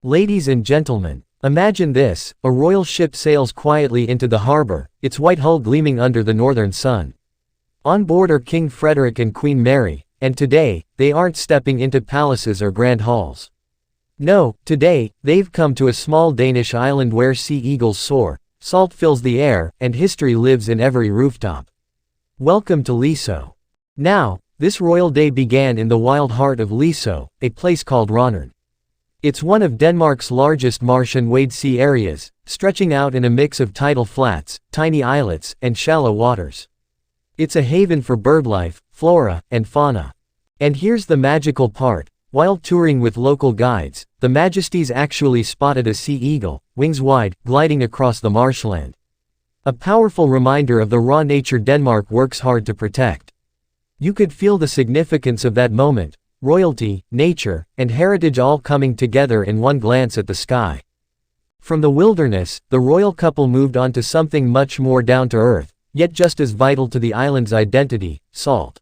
Ladies and gentlemen, imagine this: a royal ship sails quietly into the harbor, its white hull gleaming under the northern sun. On board are King Frederick and Queen Mary, and today, they aren't stepping into palaces or grand halls. No, today, they've come to a small Danish island where sea eagles soar, salt fills the air, and history lives in every rooftop. Welcome to Liso. Now, this royal day began in the wild heart of Liso, a place called Rønne. It's one of Denmark's largest marsh and wade sea areas, stretching out in a mix of tidal flats, tiny islets, and shallow waters. It's a haven for birdlife, flora, and fauna. And here's the magical part: while touring with local guides, the Majesties actually spotted a sea eagle, wings wide, gliding across the marshland. A powerful reminder of the raw nature Denmark works hard to protect. You could feel the significance of that moment: royalty, nature, and heritage all coming together in one glance at the sky. From the wilderness, the royal couple moved on to something much more down to earth, yet just as vital to the island's identity: salt.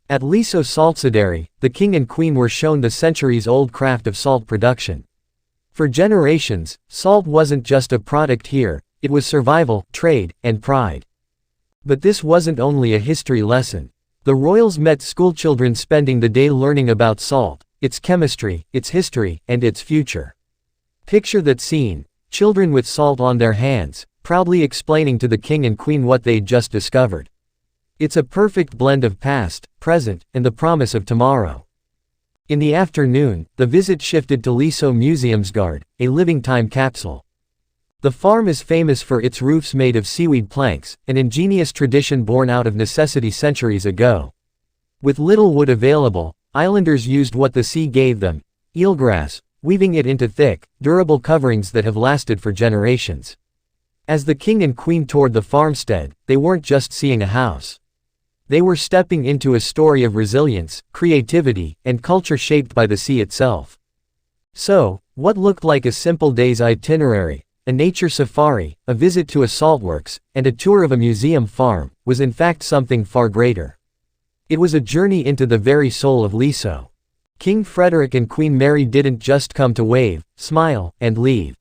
At Liso Saltsaderi, the king and queen were shown the centuries-old craft of salt production. For generations, salt wasn't just a product here, it was survival, trade, and pride. But this wasn't only a history lesson. The royals met schoolchildren spending the day learning about salt, its chemistry, its history, and its future. Picture that scene: children with salt on their hands, proudly explaining to the king and queen what they'd just discovered. It's a perfect blend of past, present, and the promise of tomorrow. In the afternoon, the visit shifted to Liso Museumsgård, a living time capsule. The farm is famous for its roofs made of seaweed planks, an ingenious tradition born out of necessity centuries ago. With little wood available, islanders used what the sea gave them: eelgrass, weaving it into thick, durable coverings that have lasted for generations. As the king and queen toured the farmstead, they weren't just seeing a house. They were stepping into a story of resilience, creativity, and culture shaped by the sea itself. So, what looked like a simple day's itinerary, a nature safari, a visit to a saltworks, and a tour of a museum farm, was in fact something far greater. It was a journey into the very soul of Liso. King Frederick and Queen Mary didn't just come to wave, smile, and leave.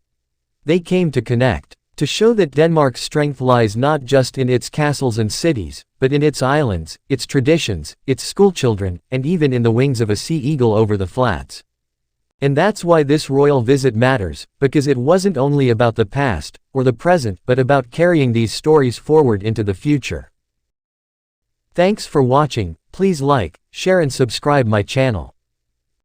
They came to connect. To show that Denmark's strength lies not just in its castles and cities, but in its islands, its traditions, its schoolchildren, and even in the wings of a sea eagle over the flats. And that's why this royal visit matters, because it wasn't only about the past, or the present, but about carrying these stories forward into the future. Thanks for watching. Please like, share and subscribe my channel.